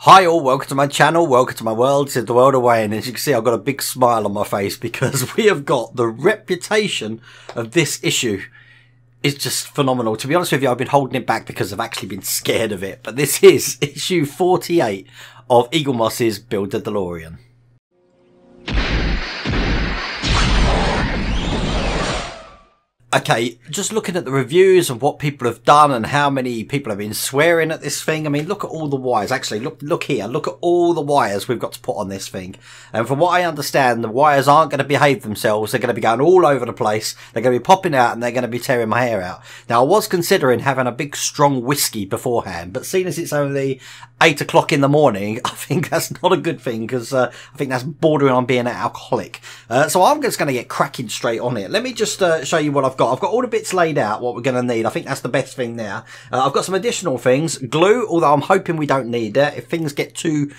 Hi all, welcome to my channel, welcome to my world. This is the world away, and as you can see I've got a big smile on my face because we have got the reputation of this issue. It's just phenomenal. To be honest with you, I've been holding it back because I've actually been scared of it. But this is issue 48 of Eaglemoss's Build the Delorean. Okay, just looking at the reviews of what people have done and how many people have been swearing at this thing. I mean, look at all the wires. Actually, look here. Look at all the wires we've got to put on this thing. And from what I understand, the wires aren't going to behave themselves. They're going to be going all over the place. They're going to be popping out and they're going to be tearing my hair out. Now, I was considering having a big strong whiskey beforehand, but seeing as it's only 8 o'clock in the morning, I think that's not a good thing because I think that's bordering on being an alcoholic. So I'm just going to get cracking straight on it. Let me just show you what I've got. I've got all the bits laid out, what we're going to need. I think that's the best thing now. I've got some additional things. Glue, although I'm hoping we don't need it. If things get too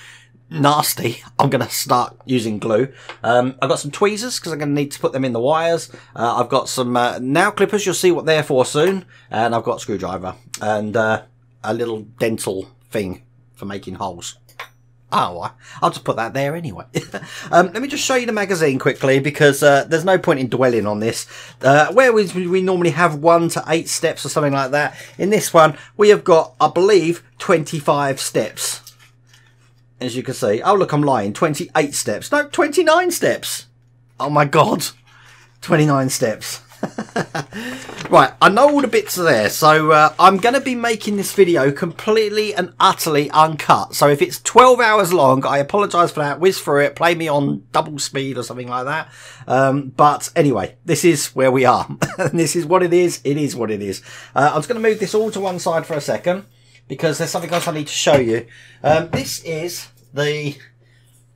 nasty, I'm going to start using glue. I've got some tweezers because I'm going to need to put them in the wires. I've got some nail clippers. You'll see what they're for soon. And I've got a screwdriver and a little dental thing for making holes. Oh, I'll just put that there anyway. Let me just show you the magazine quickly because there's no point in dwelling on this. Where we normally have 1 to 8 steps or something like that, in this one we have got, I believe, 25 steps. As you can see. Oh, look, I'm lying. 28 steps. No, 29 steps. Oh my God. 29 steps. Right, I know all the bits are there, so I'm going to be making this video completely and utterly uncut. So if it's 12 hours long, I apologise for that. Whiz through it, play me on double speed or something like that. But anyway, this is where we are. And this is what it is. It is what it is. I'm just going to move this all to one side for a second because there's something else I need to show you. This is the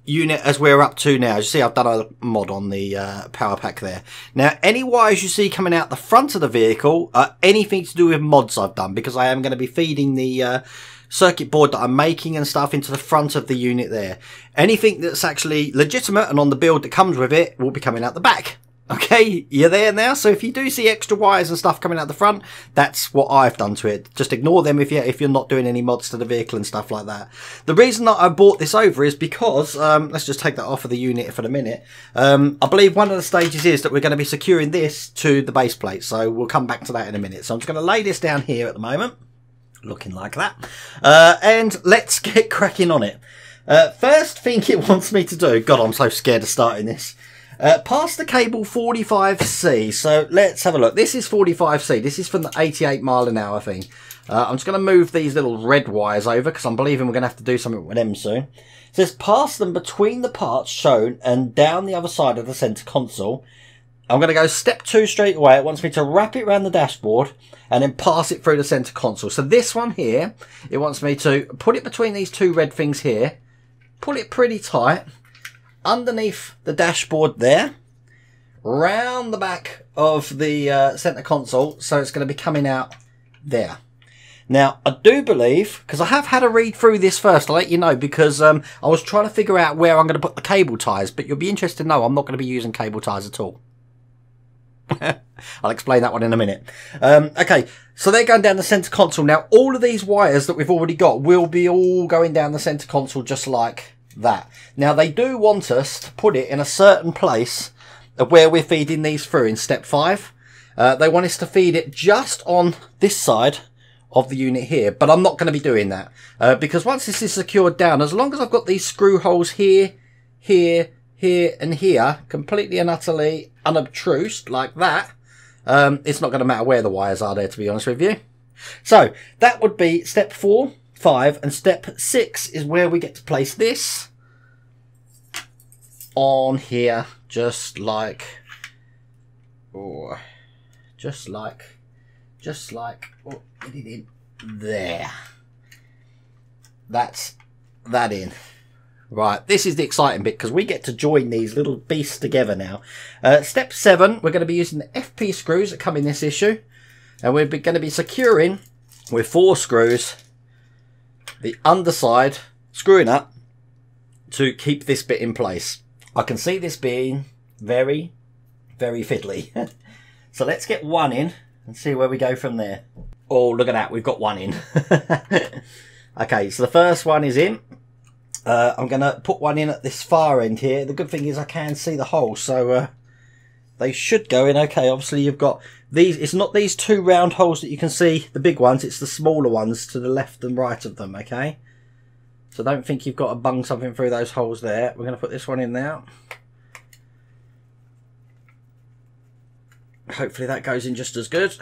unit as we're up to now. As you see, I've done a mod on the power pack there. Now, any wires you see coming out the front of the vehicle are anything to do with mods I've done, because I am going to be feeding the circuit board that I'm making and stuff into the front of the unit there. Anything that's actually legitimate and on the build that comes with it will be coming out the back. Okay, you're there now. So if you do see extra wires and stuff coming out the front, that's what I've done to it. Just ignore them if you're not doing any mods to the vehicle and stuff like that. The reason that I bought this over is because, let's just take that off of the unit for the minute. I believe one of the stages is that we're going to be securing this to the base plate. So we'll come back to that in a minute. So I'm just going to lay this down here at the moment, looking like that. And let's get cracking on it. First thing it wants me to do, God, I'm so scared of starting this. Pass the cable 45C. So let's have a look. This is 45C. This is from the 88 mile an hour thing. I'm just going to move these little red wires over because I'm believing we're going to have to do something with them soon. It says pass them between the parts shown and down the other side of the center console. I'm going to go step 2 straight away. It wants me to wrap it around the dashboard and then pass it through the center console. So this one here, it wants me to put it between these 2 red things here, pull it pretty tight underneath the dashboard there, round the back of the center console, so it's going to be coming out there. Now, I do believe, because I have had a read through this first, I'll let you know, because I was trying to figure out where I'm going to put the cable ties, but you'll be interested to know I'm not going to be using cable ties at all. I'll explain that one in a minute. Okay, so they're going down the center console. Now, all of these wires that we've already got will be all going down the center console just like that. Now, they do want us to put it in a certain place of where we're feeding these through in step 5. They want us to feed it just on this side of the unit here, but I'm not going to be doing that because once this is secured down, as long as I've got these screw holes here, here, here and here completely and utterly unobtrused like that, it's not going to matter where the wires are there, to be honest with you. So that would be step 4, 5, and step 6 is where we get to place this on here, just like, oh, just like, oh, get it in there. That's that in. Right, this is the exciting bit because we get to join these little beasts together now. Step 7, we're going to be using the FP screws that come in this issue, and we're going to be securing with 4 screws the underside, screwing up to keep this bit in place. I can see this being very, very fiddly. So let's get 1 in and see where we go from there. Oh, look at that, we've got 1 in. Okay, so the first one is in. I'm going to put one in at this far end here. The good thing is I can see the hole, so they should go in okay. Obviously you've got these, it's not these two round holes that you can see, the big ones, it's the smaller ones to the left and right of them, okay? So don't think you've got to bung something through those holes there. We're going to put this one in now. Hopefully that goes in just as good.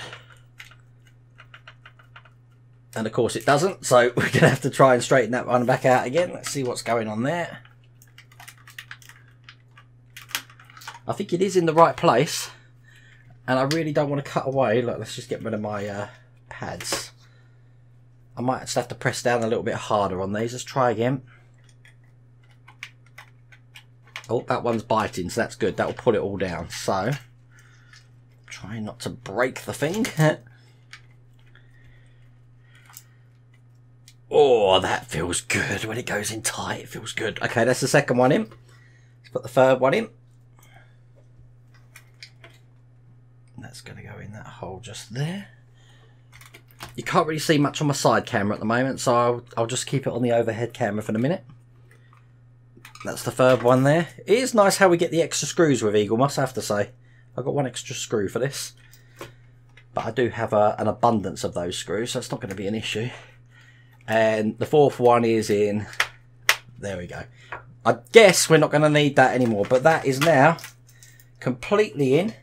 And of course it doesn't, so we're going to have to try and straighten that one back out again. Let's see what's going on there. I think it is in the right place. And I really don't want to cut away. Look, let's just get rid of my pads. I might just have to press down a little bit harder on these. Let's try again. Oh, that one's biting, so that's good. That will pull it all down. So, try not to break the thing. Oh, that feels good. When it goes in tight, it feels good. Okay, that's the second one in. Let's put the third one in. That's going to go in that hole just there. You can't really see much on my side camera at the moment, so I'll just keep it on the overhead camera for the minute. That's the third one there. It is nice how we get the extra screws with Eagle, must have to say. I've got one extra screw for this. But I do have an abundance of those screws, so it's not going to be an issue. And the fourth one is in. There we go. I guess we're not going to need that anymore, but that is now completely in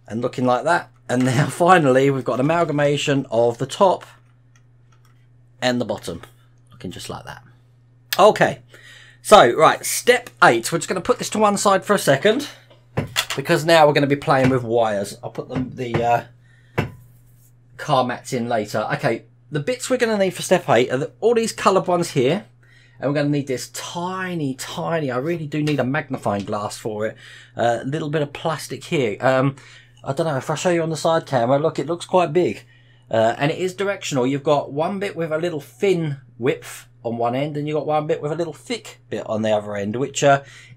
and looking like that. And now finally we've got an amalgamation of the top and the bottom, looking just like that. Okay, so right, step 8. We're just going to put this to one side for a second because now we're going to be playing with wires. I'll put the car mats in later. Okay. The bits we're going to need for step 8 are all these coloured ones here. And we're going to need this tiny, I really do need a magnifying glass for it. A little bit of plastic here. I don't know, if I show you on the side camera, look, it looks quite big. And it is directional. You've got one bit with a little thin width on one end, and you've got one bit with a little thick bit on the other end, which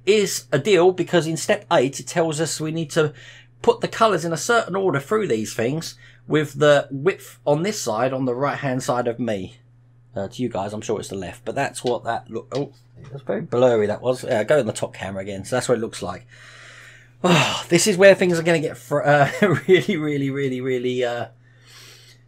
is a deal because in step 8 it tells us we need to put the colours in a certain order through these things, with the width on this side, on the right hand side of me. To you guys, I'm sure it's the left, but that's what that look. Oh, that's very blurry. That was. Go in the top camera again. So that's what it looks like. Oh, this is where things are going to get really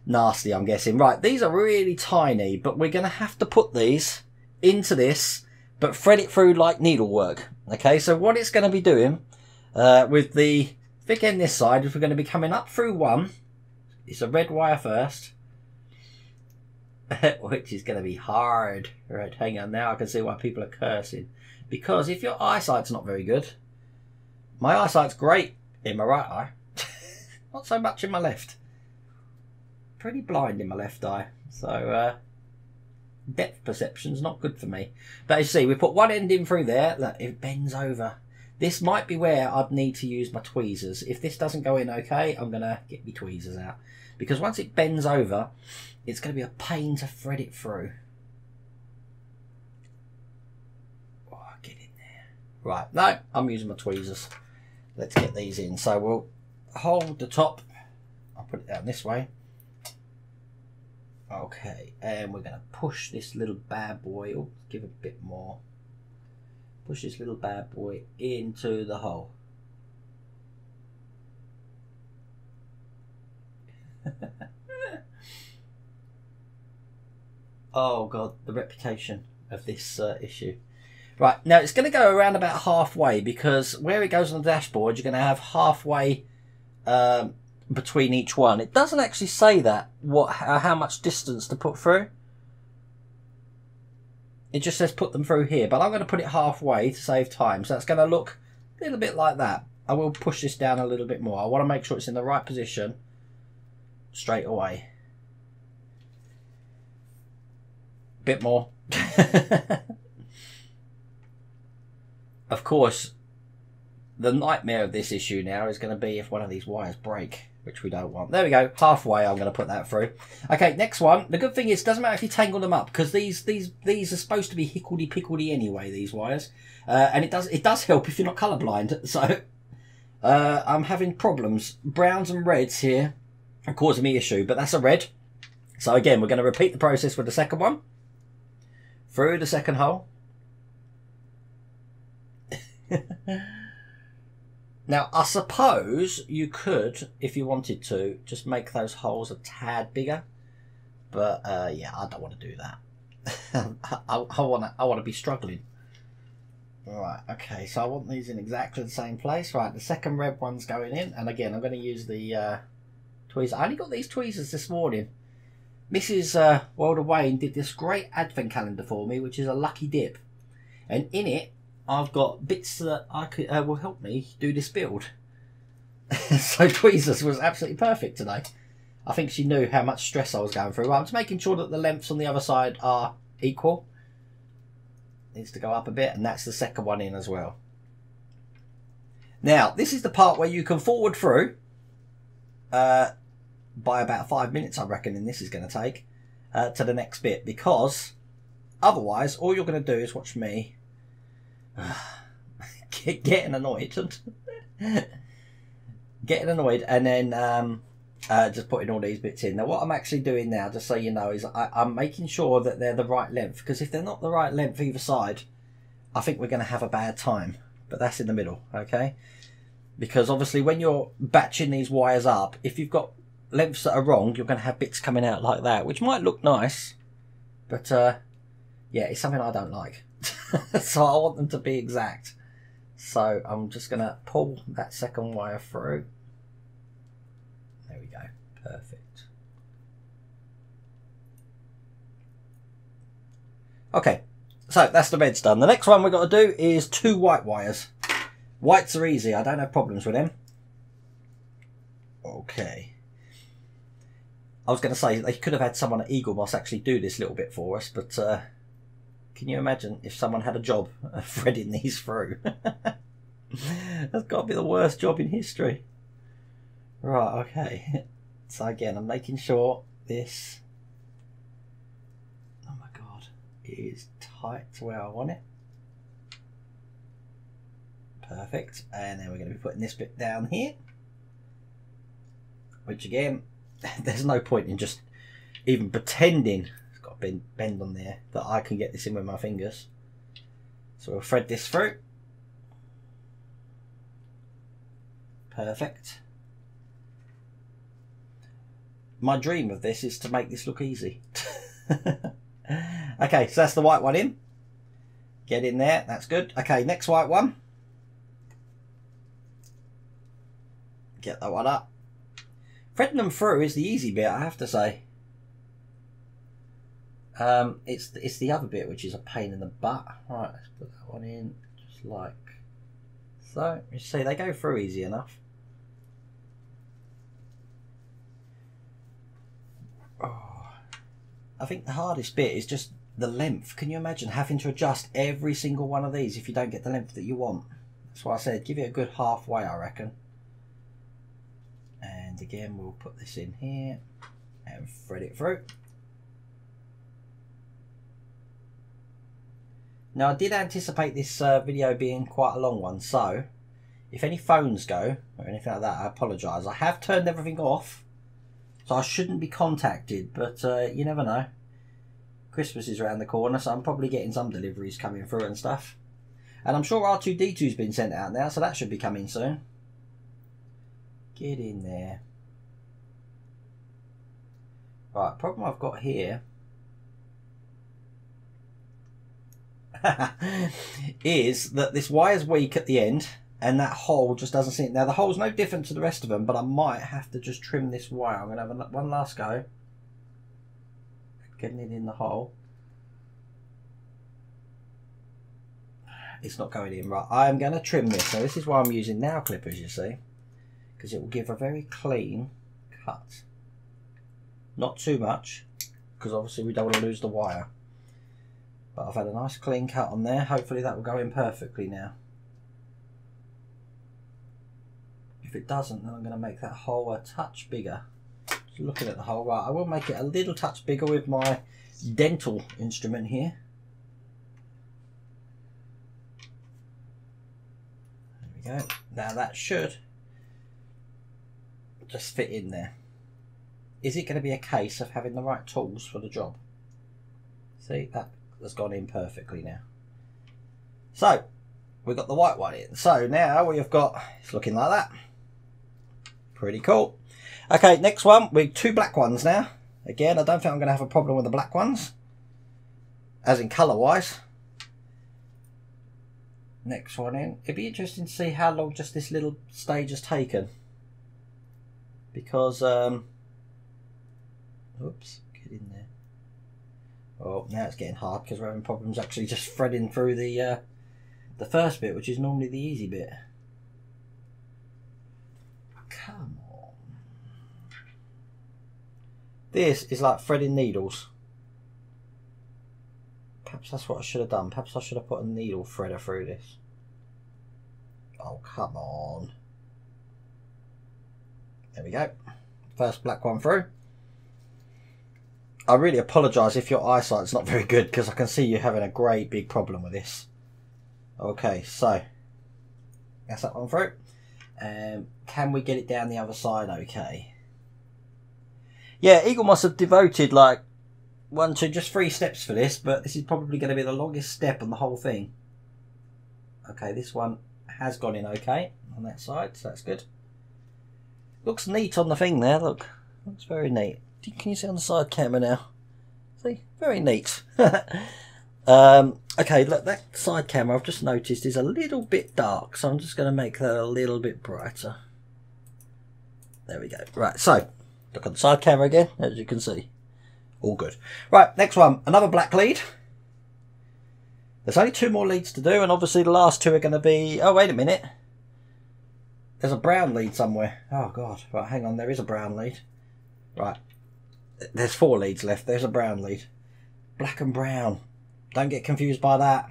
nasty, I'm guessing. Right, these are really tiny, but we're going to have to put these into this, but thread it through like needlework. Okay, so what it's going to be doing with the thick end this side is we're going to be coming up through one. It's a red wire first, which is going to be hard. Right, hang on, now I can see why people are cursing. Because if your eyesight's not very good, my eyesight's great in my right eye, not so much in my left. Pretty blind in my left eye, so depth perception's not good for me. But as you see, we put one end in through there, look, it bends over. This might be where I'd need to use my tweezers. If this doesn't go in okay, I'm going to get my tweezers out. Because once it bends over, it's going to be a pain to thread it through. Oh, get in there. Right, no, I'm using my tweezers. Let's get these in. So we'll hold the top. I'll put it down this way. Okay, and we're going to push this little bad boy. Oh, give a bit more. Push this little bad boy into the hole. Oh god, the reputation of this issue. Right, now it's going to go around about halfway, because where it goes on the dashboard, you're going to have halfway between each one. It doesn't actually say that, how much distance to put through. It just says put them through here, but I'm going to put it halfway to save time. So that's going to look a little bit like that. I will push this down a little bit more. I want to make sure it's in the right position straight away. Bit more. Of course, the nightmare of this issue now is going to be if one of these wires break, which we don't want. There we go, halfway I'm going to put that through. Okay, next one. The good thing is it doesn't matter if you tangle them up, because these are supposed to be hickledy-pickledy anyway, these wires. And it does help if you're not colourblind. So I'm having problems. Browns and reds here are causing me issue, but that's a red. So again, we're going to repeat the process with the second one. through the second hole. Now, I suppose you could, if you wanted to, just make those holes a tad bigger. But yeah, I don't want to do that. I want to be struggling. Right, okay, so I want these in exactly the same place. Right, the second red one's going in, and again, I'm going to use the tweezers. I only got these tweezers this morning. Mrs. Wilder Wayne did this great advent calendar for me, which is a lucky dip. And in it, I've got bits that I could will help me do this build. So tweezers was absolutely perfect today. I think she knew how much stress I was going through. I'm just making sure that the lengths on the other side are equal. Needs to go up a bit, and that's the second one in as well. Now, this is the part where you can forward through by about 5 minutes, I reckon, and this is going to take to the next bit, because otherwise all you're going to do is watch me getting annoyed and then just putting all these bits in. Now what I'm actually doing now, just so you know, is I'm making sure that they're the right length, because if they're not the right length either side, I think we're going to have a bad time. But that's in the middle, okay? Because obviously when you're batching these wires up, if you've got lengths that are wrong, you're going to have bits coming out like that, which might look nice, but yeah, it's something I don't like. So I want them to be exact. So I'm just going to pull that second wire through. There we go. Perfect. Okay, so that's the reds done. The next one we've got to do is 2 white wires. Whites are easy. I don't have problems with them. Okay. I was going to say they could have had someone at Eagle Moss actually do this little bit for us, but can you imagine if someone had a job of threading these through? That's got to be the worst job in history. Right, okay. So again, I'm making sure this, oh my god, is tight to where I want it. Perfect. And then we're going to be putting this bit down here, which again, there's no point in just even pretending it's got a bend on there that I can get this in with my fingers. So we'll thread this through. Perfect. My dream of this is to make this look easy. Okay, so that's the white one in. Get in there, that's good. Okay, next white one. Get that one up. Threading them through is the easy bit, I have to say. It's the other bit which is a pain in the butt. Right, let's put that one in, just like so. You see, they go through easy enough. Oh, I think the hardest bit is just the length. Can you imagine having to adjust every single one of these if you don't get the length that you want? That's why I said give it a good halfway, I reckon. And again, we'll put this in here and thread it through. Now I did anticipate this video being quite a long one, so if any phones go or anything like that, I apologise. I have turned everything off, so I shouldn't be contacted, but you never know. Christmas is around the corner, so I'm probably getting some deliveries coming through and stuff. And I'm sure R2-D2's been sent out now, so that should be coming soon. Get in there. Right, problem I've got here is that this wire's weak at the end and that hole just doesn't seem. Now the hole's no different to the rest of them, but I might have to just trim this wire. I'm going to have one last go getting it in the hole. It's not going in right. I am going to trim this. So this is why I'm using nail clippers, you see, because it will give a very clean cut. Not too much, because obviously we don't want to lose the wire. But I've had a nice clean cut on there. Hopefully that will go in perfectly now. If it doesn't, then I'm going to make that hole a touch bigger. Just looking at the hole, right, I will make it a little touch bigger with my dental instrument here. There we go. Now that should just fit in there. Is it going to be a case of having the right tools for the job? See, that has gone in perfectly now. So we've got the white one in. So now we've got, it's looking like that. Pretty cool. Okay, next one, we've 2 black ones now. Again, I don't think I'm going to have a problem with the black ones, as in colour wise. Next one in. It'd be interesting to see how long just this little stage has taken. Because, oops, get in there. Oh, now it's getting hard because we're having problems actually just threading through the first bit, which is normally the easy bit. Come on. This is like threading needles. Perhaps that's what I should have done. Perhaps I should have put a needle threader through this. Oh, come on. There we go. First black one through. I really apologise if your eyesight's not very good, because I can see you having a great big problem with this. Okay, so that's that one through. Can we get it down the other side okay? Yeah, Eagle must have devoted like 1, 2, just 3 steps for this, but this is probably going to be the longest step on the whole thing. Okay, this one has gone in okay on that side, so that's good. Looks neat on the thing there, look. Looks very neat. Can you see on the side camera now? See? Very neat. Okay, look, that side camera I've just noticed is a little bit dark, so I'm just going to make that a little bit brighter. There we go. Right, so, look at the side camera again, as you can see. All good. Right, next one. Another black lead. There's only 2 more leads to do, and obviously the last 2 are going to be... Oh, wait a minute. There's a brown lead somewhere. Oh, God. Right, hang on. There is a brown lead. Right. There's 4 leads left. There's a brown lead. Black and brown. Don't get confused by that.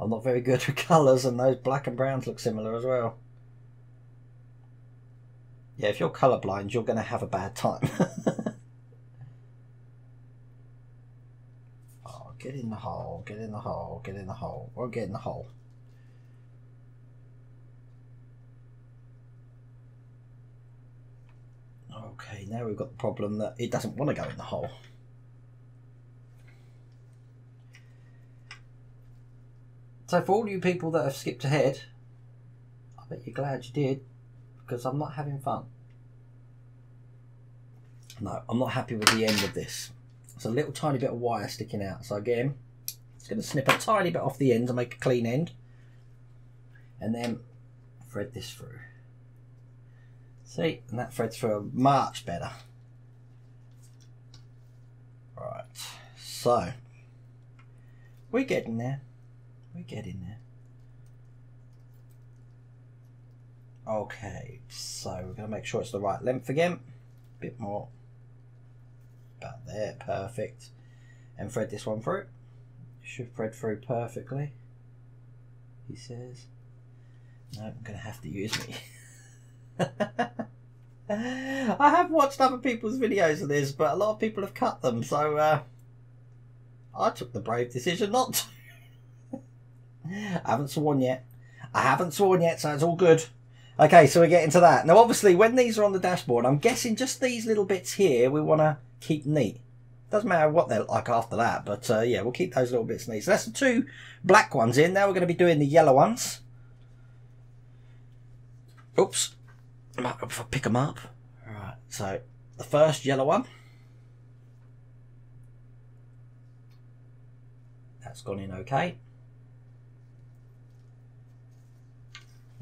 I'm not very good with colours, and those black and browns look similar as well. Yeah, if you're colourblind, you're going to have a bad time. Oh, get in the hole, get in the hole, get in the hole. Or get in the hole. Okay, now we've got the problem that it doesn't want to go in the hole. So for all you people that have skipped ahead, I bet you're glad you did, because I'm not having fun. No, I'm not happy with the end of this. It's a little tiny bit of wire sticking out. So again, it's going to snip a tiny bit off the end to make a clean end. And then thread this through. See, and that threads through much better. Right, so we're getting there. We're getting there. Okay, so we're going to make sure it's the right length again. A bit more. About there, perfect. And thread this one through. Should thread through perfectly, he says. No, I'm going to have to use me. I have watched other people's videos of this, but a lot of people have cut them, so I took the brave decision not to. I haven't sworn yet. I haven't sworn yet, so it's all good. Okay, so we're getting to that. Now, obviously, when these are on the dashboard, I'm guessing just these little bits here we want to keep neat. Doesn't matter what they're like after that, but yeah, we'll keep those little bits neat. So that's the 2 black ones in. Now we're going to be doing the yellow ones. Oops. If I pick them up. Alright, so the first yellow one. That's gone in okay.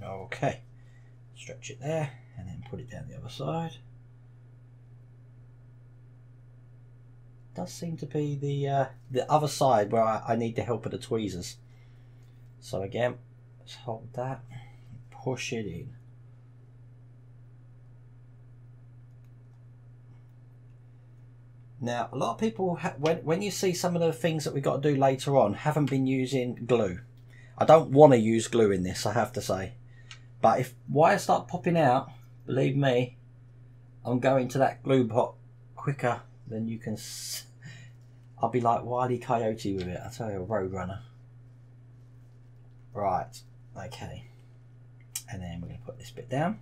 Okay. Stretch it there and then put it down the other side. Does seem to be the other side where I need the help of the tweezers. So again, let's hold that and push it in. Now, a lot of people, when you see some of the things that we've got to do later on, haven't been using glue. I don't want to use glue in this, I have to say. But if wires start popping out, believe me, I'm going to that glue pot quicker than you can. I'll be like Wile E. Coyote with it, I tell you, a roadrunner. Right, okay. And then we're going to put this bit down.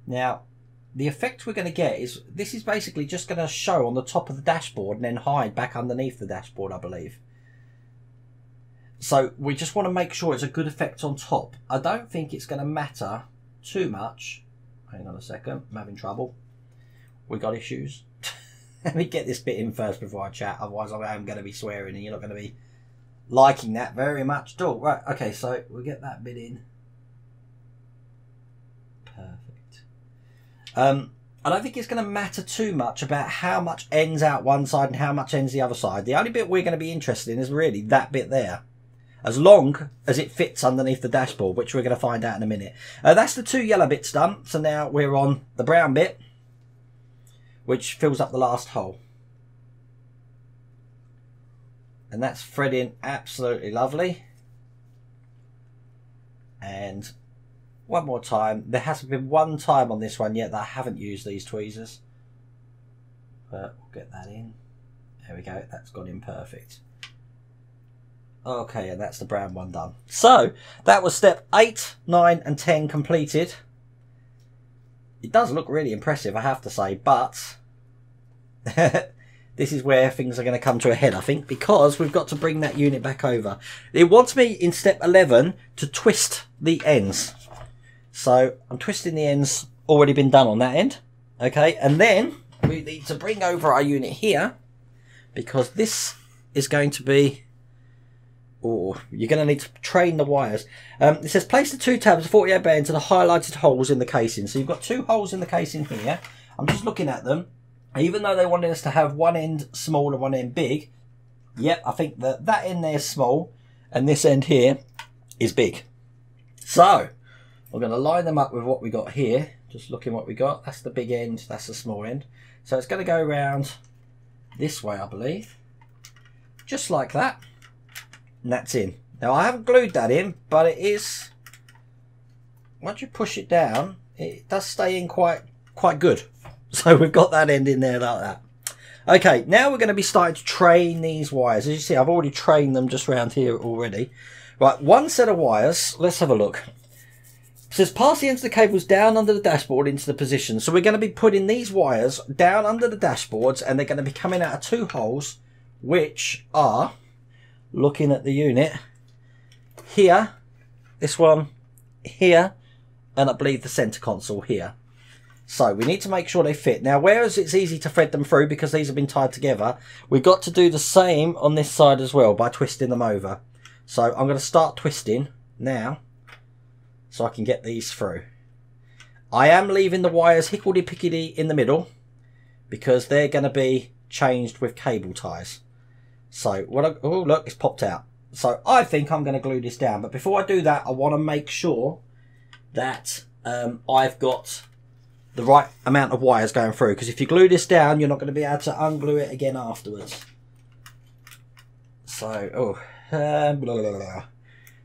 Now, the effect we're going to get is, this is basically just going to show on the top of the dashboard and then hide back underneath the dashboard, I believe. So we just want to make sure it's a good effect on top. I don't think it's going to matter too much. Hang on a second, I'm having trouble. We got issues. Let me get this bit in first before I chat, otherwise I am going to be swearing and you're not going to be liking that very much at all. Right, okay, so we'll get that bit in. Perfect. I don't think it's going to matter too much about how much ends out one side and how much ends the other side. The only bit we're going to be interested in is really that bit there, as long as it fits underneath the dashboard, which we're going to find out in a minute. That's the 2 yellow bits done, so now we're on the brown bit, which fills up the last hole. And that's threading absolutely lovely. And one more time. There hasn't been one time on this one yet that I haven't used these tweezers. But we'll get that in. There we go. That's gone in perfect. Okay, and that's the brown one done. So, that was step 8, 9 and 10 completed. It does look really impressive, I have to say, but this is where things are going to come to a head, I think, because we've got to bring that unit back over. It wants me in step 11 to twist the ends. So I'm twisting the ends, already been done on that end. Okay, and then we need to bring over our unit here, because this is going to be... Oh, you're going to need to train the wires. It says place the 2 tabs of 48 band to the highlighted holes in the casing. So you've got 2 holes in the casing here. I'm just looking at them. Even though they wanted us to have one end small and one end big, yep, I think that that end there is small and this end here is big. So we're going to line them up with what we got here. Just looking what we got. That's the big end, that's the small end. So it's going to go around this way, I believe. Just like that. And that's in. Now I haven't glued that in, but it is, once you push it down, it does stay in quite good. So we've got that end in there like that. Okay, now we're going to be starting to train these wires. As you see, I've already trained them just around here already. Right, one set of wires, let's have a look. It says pass the ends of the cables down under the dashboard into the position. So we're going to be putting these wires down under the dashboards and they're going to be coming out of 2 holes, which are, looking at the unit, here, this one, here, and I believe the centre console here. So we need to make sure they fit. Now, whereas it's easy to thread them through because these have been tied together, we've got to do the same on this side as well by twisting them over. So I'm going to start twisting now so I can get these through. I am leaving the wires hickledy-pickledy in the middle because they're going to be changed with cable ties. So, oh look, it's popped out. So I think I'm going to glue this down. But before I do that, I want to make sure that I've got the right amount of wires going through. Because if you glue this down, you're not going to be able to unglue it again afterwards. So, blah, blah, blah.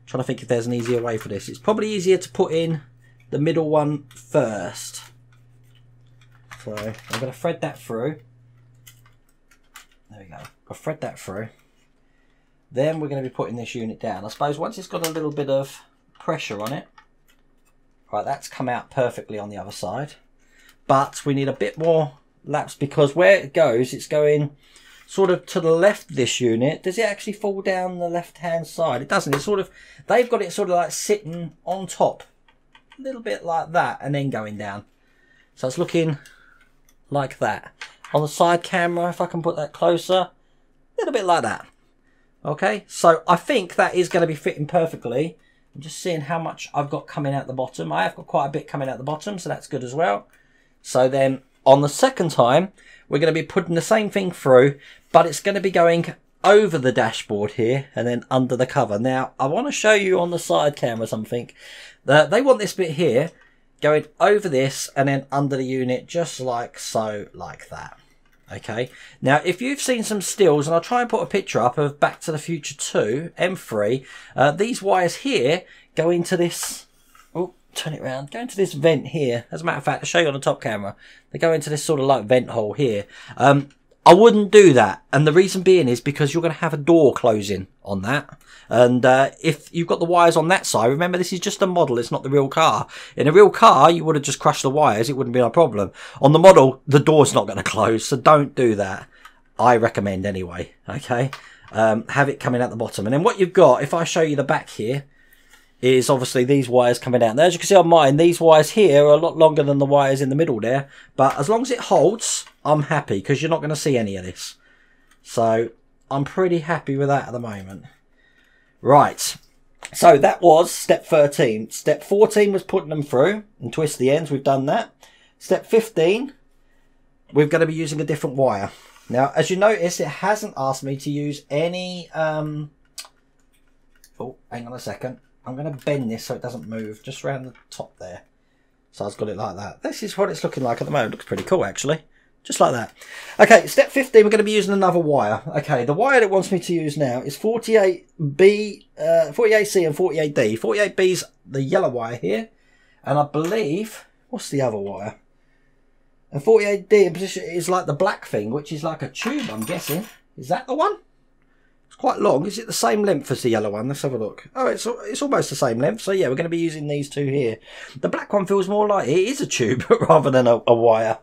Trying to think if there's an easier way for this. It's probably easier to put in the middle one first. So I'm going to thread that through. There we go. I'll thread that through. Then we're going to be putting this unit down. I suppose once it's got a little bit of pressure on it. Right, that's come out perfectly on the other side. But we need a bit more laps because where it goes, it's going sort of to the left of this unit. Does it actually fall down the left-hand side? It doesn't. It's sort of, they've got it sort of like sitting on top. A little bit like that and then going down. So it's looking like that. On the side camera, if I can put that closer, a little bit like that. Okay, so I think that is going to be fitting perfectly. I'm just seeing how much I've got coming out the bottom. I have got quite a bit coming out the bottom, so that's good as well. So then on the second time, we're going to be putting the same thing through, but it's going to be going over the dashboard here and then under the cover. Now, I want to show you on the side camera something. They want this bit here going over this and then under the unit, just like so, like that. Okay, now if you've seen some stills, and I'll try and put a picture up of Back to the Future 2, M3, these wires here go into this, oh, turn it around, go into this vent here. As a matter of fact, I'll show you on the top camera. They go into this sort of like vent hole here. I wouldn't do that. And the reason being is because you're going to have a door closing on that. And if you've got the wires on that side, remember this is just a model, it's not the real car. In a real car, you would have just crushed the wires, it wouldn't be a problem. On the model, the door's not going to close, so don't do that. I recommend anyway, okay? Have it coming out the bottom. And then what you've got, if I show you the back here, is obviously these wires coming out. Now, as you can see on mine, these wires here are a lot longer than the wires in the middle there. But as long as it holds, I'm happy, because you're not going to see any of this. So, I'm pretty happy with that at the moment. Right. So, that was step 13. Step 14 was putting them through and twist the ends. We've done that. Step 15, we're going to be using a different wire. Now, as you notice, it hasn't asked me to use any... Oh, hang on a second. I'm going to bend this so it doesn't move just around the top there. So I've got it like that. This is what it's looking like at the moment. Looks pretty cool, actually. Just like that. Okay, step 15, we're going to be using another wire. Okay, the wire it wants me to use now is 48B, 48C and 48D. 48B is the yellow wire here. And I believe, what's the other wire? And 48D in position is like the black thing, which is like a tube, I'm guessing. Is that the one? It's quite long. Is it the same length as the yellow one? Let's have a look. Oh, it's almost the same length. So yeah, we're going to be using these two here. The black one feels more like it is a tube rather than a wire.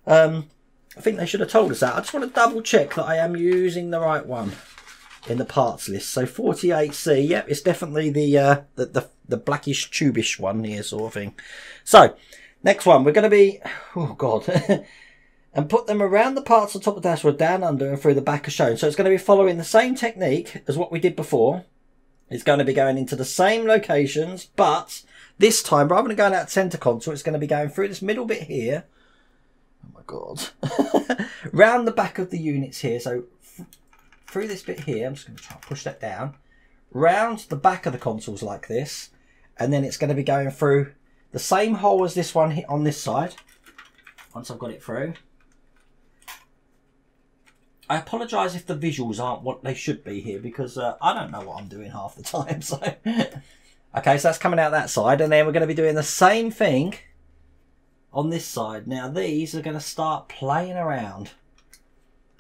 I think they should have told us that. I just want to double check that I am using the right one in the parts list. So 48C, yep, it's definitely the blackish tubish one here, sort of thing. So next one, we're going to be, oh god, and put them around the parts on top of the dashboard, down under and through the back as shown. So it's going to be following the same technique as what we did before. It's going to be going into the same locations, but this time, rather than going out centre console, it's going to be going through this middle bit here. Oh my god. Round the back of the units here. So through this bit here, I'm just going to try and push that down. Round the back of the consoles like this. And then it's going to be going through the same hole as this one on this side. Once I've got it through. I apologise if the visuals aren't what they should be here, because I don't know what I'm doing half the time. So, okay, so that's coming out that side. And then we're going to be doing the same thing on this side. Now these are going to start playing around.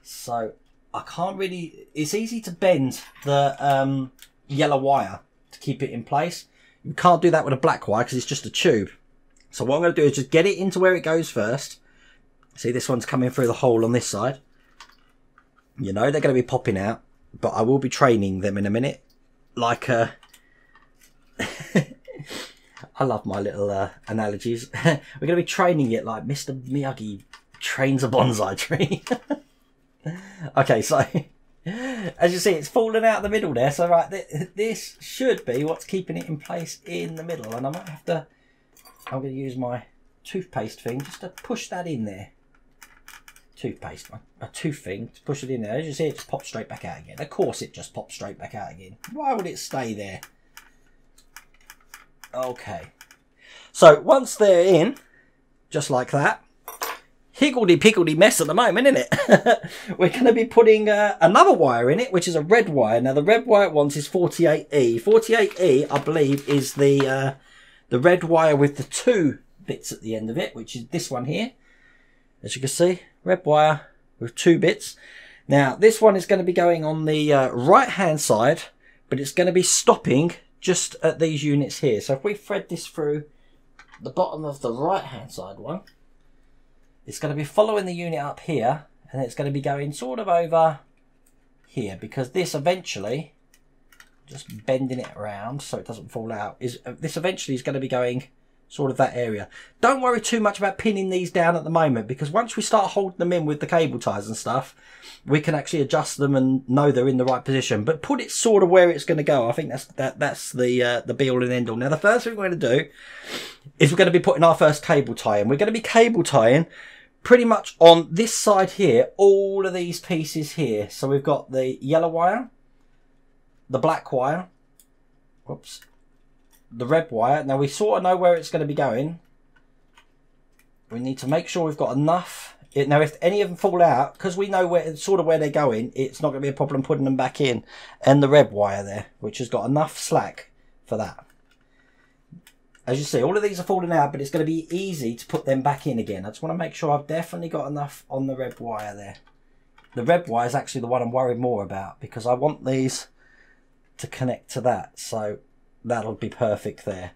So I can't really... It's easy to bend the yellow wire to keep it in place. You can't do that with a black wire because it's just a tube. So what I'm going to do is just get it into where it goes first. See, this one's coming through the hole on this side. You know they're going to be popping out, but I will be training them in a minute. Like, I love my little analogies. We're going to be training it like Mr. Miyagi trains a bonsai tree. Okay, so as you see, it's falling out the middle there. So right, this should be what's keeping it in place in the middle. And I might have to, I'm going to use my toothpaste thing just to push that in there. Toothpaste one, a tooth thing to push it in there. As you see, it just pops straight back out again. Of course it just pops straight back out again. Why would it stay there? Okay, so once they're in, just like that, higgledy-piggledy mess at the moment, isn't it? We're going to be putting another wire in it, which is a red wire. Now the red wire it wants is 48E. 48E, I believe, is the red wire with the two bits at the end of it, which is this one here. As you can see, red wire with two bits. Now, this one is going to be going on the right-hand side, but it's going to be stopping just at these units here. So if we thread this through the bottom of the right-hand side one, it's going to be following the unit up here, and it's going to be going sort of over here, because this eventually, just bending it around so it doesn't fall out, is this eventually is going to be going sort of that area. Don't worry too much about pinning these down at the moment, because once we start holding them in with the cable ties and stuff, we can actually adjust them and know they're in the right position. But put it sort of where it's going to go. I think that's the be all and end all. Now the first thing we're going to do is we're going to be putting our first cable tie in. We're going to be cable tying pretty much on this side here, all of these pieces here. So we've got the yellow wire, the black wire, whoops, the red wire. Now we sort of know where it's going to be going. We need to make sure we've got enough. Now if any of them fall out, because we know where sort of where they're going, it's not going to be a problem putting them back in. And the red wire there, which has got enough slack for that. As you see, all of these are falling out, but it's going to be easy to put them back in again. I just want to make sure I've definitely got enough on the red wire there. The red wire is actually the one I'm worried more about, because I want these to connect to that. So that'll be perfect there.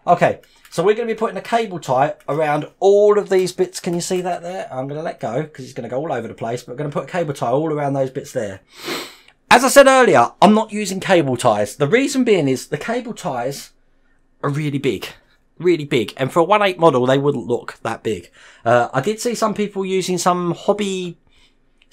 Okay, so we're going to be putting a cable tie around all of these bits. Can you see that there? I'm going to let go because it's going to go all over the place. But we're going to put a cable tie all around those bits there. As I said earlier, I'm not using cable ties. The reason being is the cable ties are really big. Really big. And for a 1/8 model, they wouldn't look that big. I did see some people using some hobby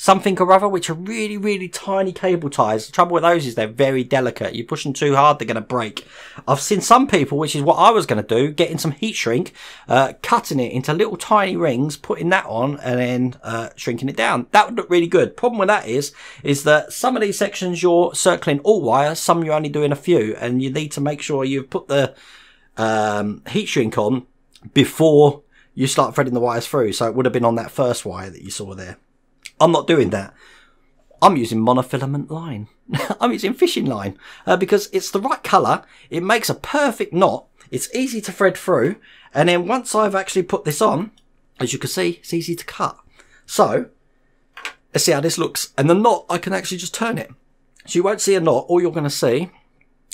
something or other, which are really, really tiny cable ties. The trouble with those is they're very delicate. You push them too hard, they're going to break. I've seen some people, which is what I was going to do, getting some heat shrink, cutting it into little tiny rings, putting that on, and then shrinking it down. That would look really good. Problem with that is that some of these sections you're circling all wires, some you're only doing a few, and you need to make sure you've put the heat shrink on before you start threading the wires through. So it would have been on that first wire that you saw there. I'm not doing that. I'm using monofilament line. I'm using fishing line because it's the right colour. It makes a perfect knot. It's easy to thread through. And then once I've actually put this on, as you can see, it's easy to cut. So let's see how this looks. And the knot, I can actually just turn it. So you won't see a knot. All you're going to see,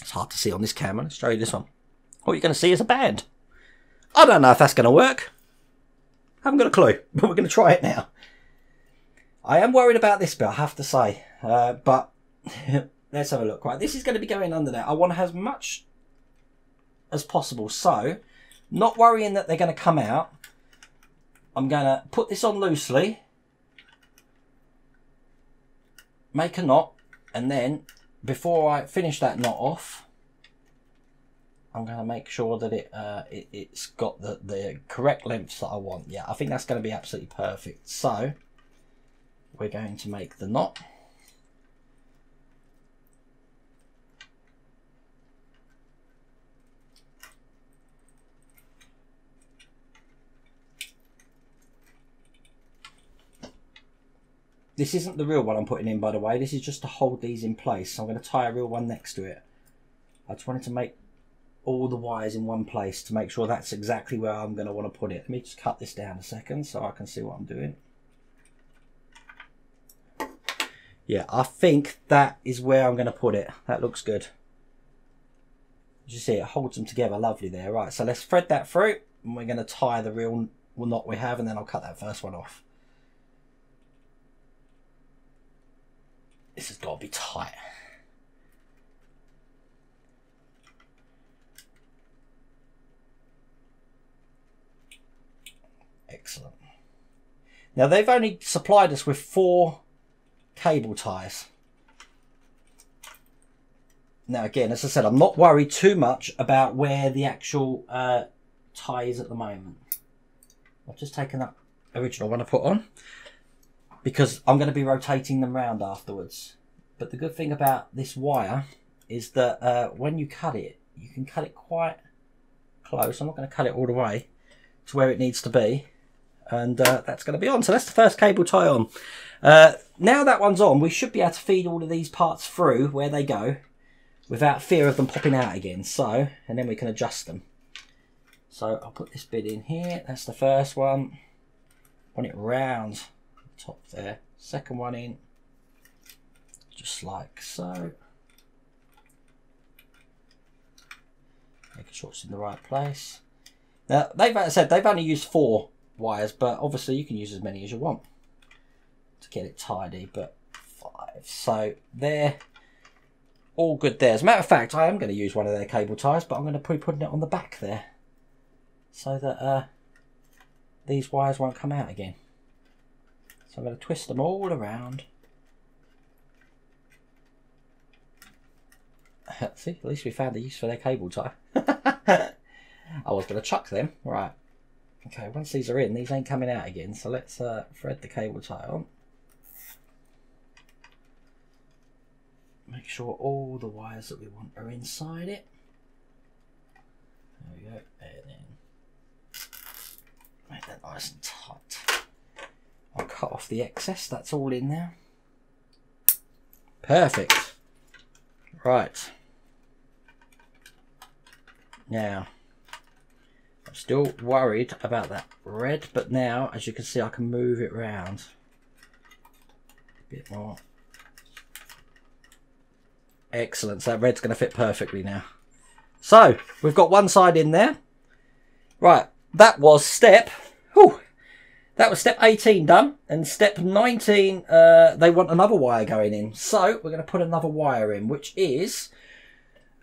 it's hard to see on this camera. Let's show you this one. All you're going to see is a band. I don't know if that's going to work. I haven't got a clue, but we're going to try it now. I am worried about this bit, I have to say, but let's have a look. Right, this is going to be going under there. I want to have as much as possible, so not worrying that they're going to come out. I'm going to put this on loosely, make a knot, and then before I finish that knot off, I'm going to make sure that it's got the correct lengths that I want. Yeah, I think that's going to be absolutely perfect. So we're going to make the knot. This isn't the real one I'm putting in, by the way. This is just to hold these in place. So I'm going to tie a real one next to it. I just wanted to make all the wires in one place to make sure that's exactly where I'm going to want to put it. Let me just cut this down a second so I can see what I'm doing. Yeah, I think that is where I'm going to put it. That looks good. As you see, it holds them together lovely there. Right, so let's thread that through. And we're going to tie the real knot we have, and then I'll cut that first one off. This has got to be tight. Excellent. Now, they've only supplied us with 4 cable ties. Now again, as I said, I'm not worried too much about where the actual tie is at the moment. I've just taken that original one I put on because I'm going to be rotating them round afterwards. But the good thing about this wire is that when you cut it, you can cut it quite close. I'm not going to cut it all the way to where it needs to be, and that's going to be on. So that's the first cable tie on. Now that one's on, we should be able to feed all of these parts through where they go without fear of them popping out again. So, and then we can adjust them. So I'll put this bit in here. That's the first one. Want it round the top there. Second one in, just like so. Making sure it's in the right place. Now, as I said, they've only used 4 wires, but obviously you can use as many as you want to get it tidy, but 5. So they're all good there. As a matter of fact, I am going to use one of their cable ties, but I'm going to be putting it on the back there so that these wires won't come out again. So I'm going to twist them all around. See, at least we found a use for their cable tie. I was going to chuck them. Right. Okay, once these are in, these ain't coming out again. So let's thread the cable tie on. Make sure all the wires that we want are inside it. There we go. And then make that nice and tight. I'll cut off the excess. That's all in there. Perfect. Right. Now, I'm still worried about that red, but now, as you can see, I can move it round. A bit more. Excellent. So that red's going to fit perfectly now. So we've got one side in there. Right. That was step. Whew, that was step 18 done. And step 19, they want another wire going in. So we're going to put another wire in, which is,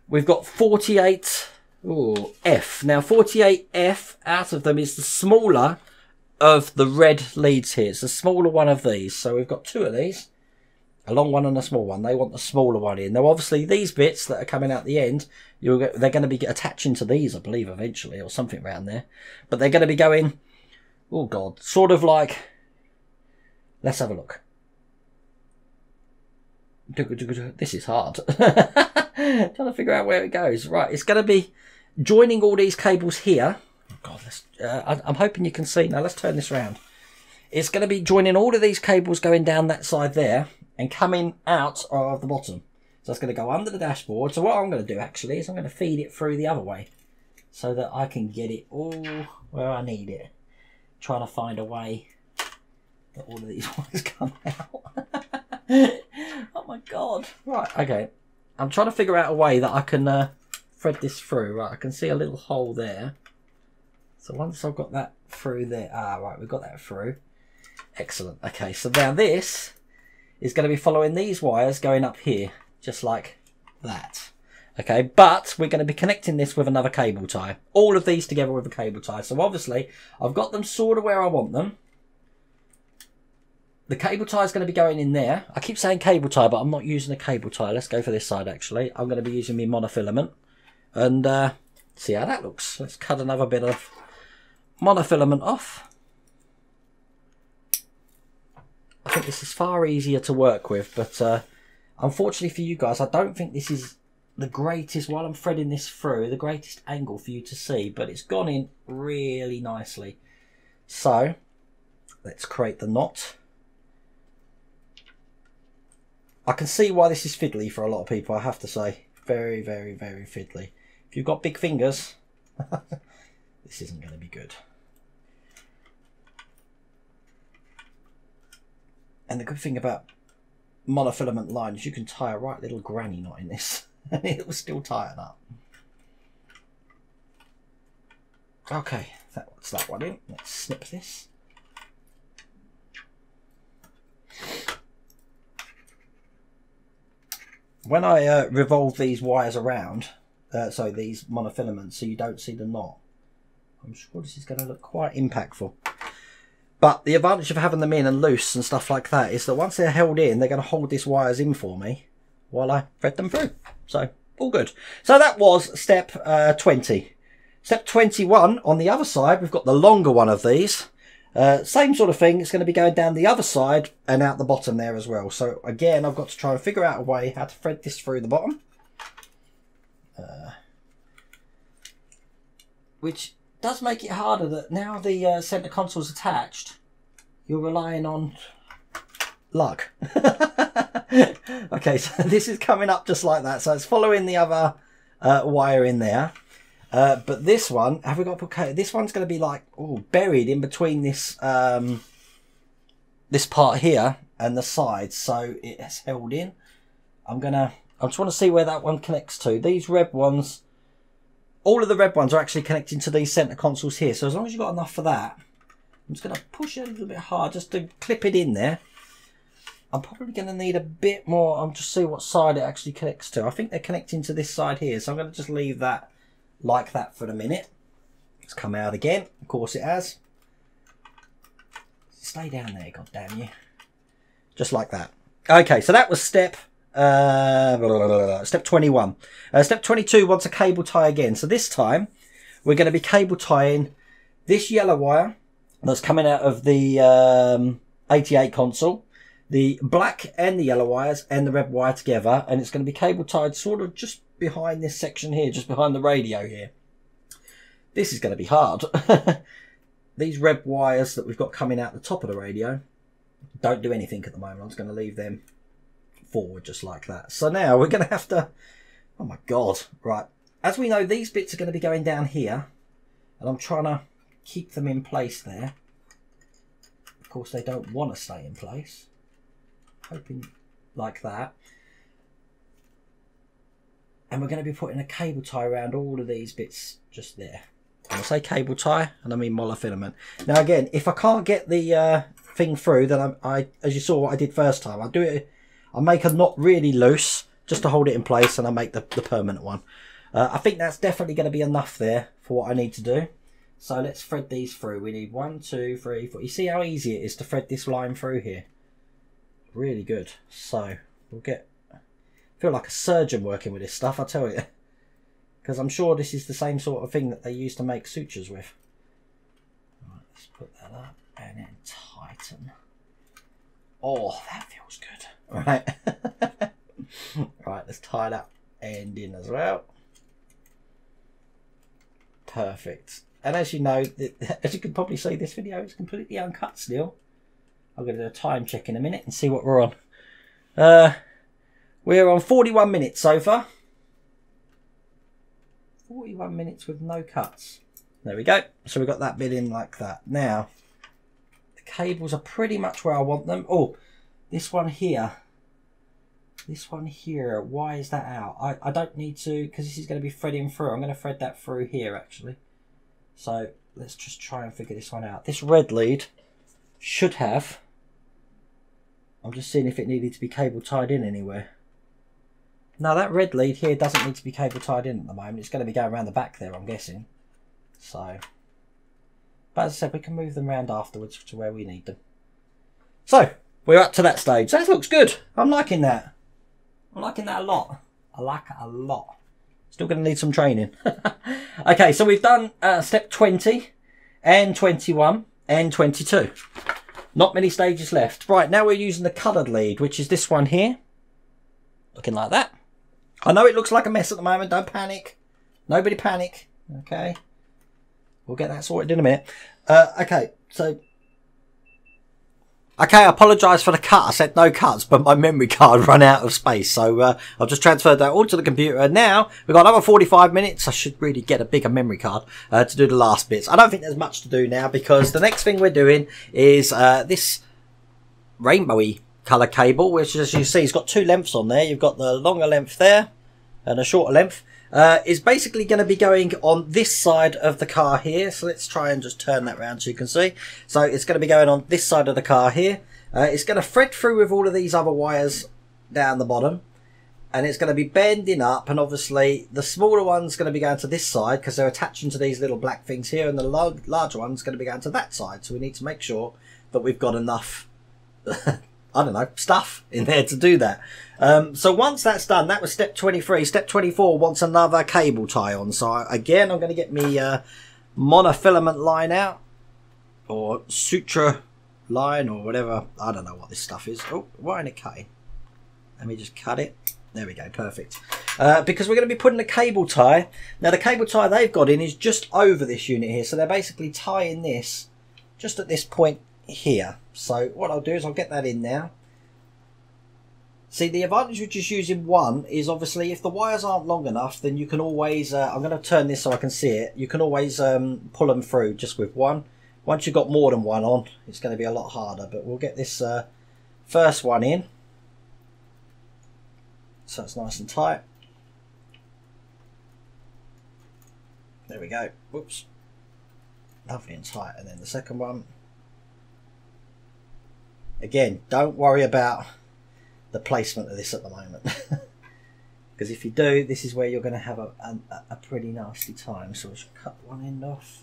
we've got 48 F. Now 48F out of them is the smaller of the red leads here. It's the smaller one of these. So we've got two of these. A long one and a small one. They want the smaller one in. Now, obviously, these bits that are coming out the end, they're going to be attaching to these, I believe, eventually, or something around there. But they're going to be going, oh, God, sort of like, let's have a look. This is hard. Trying to figure out where it goes. Right, it's going to be joining all these cables here. Oh, God, I'm hoping you can see. Now, let's turn this around. It's going to be joining all of these cables going down that side there and coming out of the bottom. So it's going to go under the dashboard. So what I'm going to do actually is I'm going to feed it through the other way so that I can get it all where I need it. Trying to find a way that all of these wires come out. Oh my God. Right, okay. I'm trying to figure out a way that I can thread this through. Right, I can see a little hole there. So once I've got that through there, right, we've got that through. Excellent. Okay, so now this is going to be following these wires going up here, just like that. Okay, but we're going to be connecting this with another cable tie. All of these together with a cable tie. So obviously, I've got them sort of where I want them. The cable tie is going to be going in there. I keep saying cable tie, but I'm not using a cable tie. Let's go for this side, actually. I'm going to be using my monofilament. And see how that looks. Let's cut another bit of monofilament off. I think this is far easier to work with, but unfortunately for you guys, I don't think this is the greatest, while I'm threading this through, the greatest angle for you to see, but it's gone in really nicely. So let's create the knot. I can see why this is fiddly for a lot of people, I have to say. Very, very, very fiddly. If you've got big fingers, this isn't going to be good. And the good thing about monofilament line is you can tie a right little granny knot in this and it will still tighten up. Okay, that's that one in. Let's snip this. When I revolve these wires around, so these monofilaments, so you don't see the knot, I'm sure this is going to look quite impactful. But the advantage of having them in and loose and stuff like that is that once they're held in, they're going to hold these wires in for me while I thread them through. So, all good. So that was step 20. Step 21, on the other side, we've got the longer one of these. Same sort of thing. It's going to be going down the other side and out the bottom there as well. So, again, I've got to try and figure out a way how to thread this through the bottom. Which does make it harder that now the centre console's attached, you're relying on luck. Okay, so this is coming up just like that. So it's following the other wire in there. But this one, have we got to put, this one's going to be like buried in between this this part here and the sides, so it's held in. I just want to see where that one connects to. These red ones, all of the red ones are actually connecting to these centre consoles here. So as long as you've got enough for that, I'm just going to push it a little bit hard just to clip it in there. I'm probably going to need a bit more. I'll just see what side it actually connects to. I think they're connecting to this side here, so I'm going to just leave that like that for the minute. It's come out again. Of course it has. Stay down there, god damn you. Just like that. Okay, so that was step step 21. Step 22 wants a cable tie again. So this time we're going to be cable tying this yellow wire that's coming out of the 88 console, the black and the yellow wires and the red wire together, and it's going to be cable tied sort of just behind this section here, just behind the radio here. This is going to be hard. These red wires that we've got coming out the top of the radio don't do anything at the moment. I'm just going to leave them forward just like that. So now we're going to have to, oh my god, right, as we know, these bits are going to be going down here, and I'm trying to keep them in place there. Of course they don't want to stay in place. hoping like that. And we're going to be putting a cable tie around all of these bits just there. And I say cable tie, and I mean monofilament. Now again, if I can't get the thing through, then I, as you saw what I did first time, I do it. I make a knot really loose just to hold it in place, and I make the permanent one. I think that's definitely going to be enough there for what I need to do. So let's thread these through. We need 1, 2, 3, 4. You see how easy it is to thread this line through here? Really good. So we'll get. I feel like a surgeon working with this stuff, I tell you. Because I'm sure this is the same sort of thing that they used to make sutures with. Right, let's put that up and then tighten. Oh, that feels good. Right. Right, let's tie that end in as well. Perfect. And as you know, as you can probably see, this video is completely uncut still. I'm going to do a time check in a minute and see what we're on. We're on 41 minutes so far. 41 minutes with no cuts. There we go. So we've got that bit in like that. Now, the cables are pretty much where I want them. Oh, this one here. This one here, why is that out? I don't need to, because this is going to be threading through. I'm going to thread that through here, actually. So let's just try and figure this one out. This red lead should have... I'm just seeing if it needed to be cable tied in anywhere. No, that red lead here doesn't need to be cable tied in at the moment. It's going to be going around the back there, I'm guessing. So, but as I said, we can move them around afterwards to where we need them. So, we're up to that stage. That looks good. I'm liking that. I'm liking that a lot. I like it a lot. Still going to need some training. Okay, so we've done step 20 and 21 and 22. Not many stages left. Right, now we're using the coloured lead, which is this one here. Looking like that. I know it looks like a mess at the moment. Don't panic. Nobody panic. Okay. We'll get that sorted in a minute. Okay, so... Okay, I apologise for the cut. I said no cuts, but my memory card ran out of space. So I've just transferred that all to the computer. And now we've got another 45 minutes. I should really get a bigger memory card to do the last bits. I don't think there's much to do now because the next thing we're doing is this rainbowy colour cable, which as you see has got two lengths on there. You've got the longer length there and a shorter length. Is basically going to be going on this side of the car here. So let's try and just turn that around so you can see. So it's going to be going on this side of the car here. It's going to thread through with all of these other wires down the bottom. And it's going to be bending up. And obviously the smaller one's going to be going to this side because they're attaching to these little black things here. And the larger one's going to be going to that side. So we need to make sure that we've got enough... I don't know, stuff in there to do that. So once that's done, that was step 23. Step 24 wants another cable tie on. So again, I'm going to get me monofilament line out. Or suture line or whatever. I don't know what this stuff is. Oh, why ain't it cutting? Let me just cut it. There we go, perfect. Because we're going to be putting a cable tie. Now the cable tie they've got in is just over this unit here. So they're basically tying this just at this point here. So what I'll do is I'll get that in now. See, the advantage with just using one is obviously if the wires aren't long enough, then you can always I'm going to turn this so I can see it. You can always pull them through just with one. Once you've got more than one on, it's going to be a lot harder, but we'll get this first one in so it's nice and tight. There we go. Whoops. Lovely and tight. And then the second one. Again, don't worry about the placement of this at the moment. Because if you do, this is where you're going to have a pretty nasty time. So we'll just cut one end off.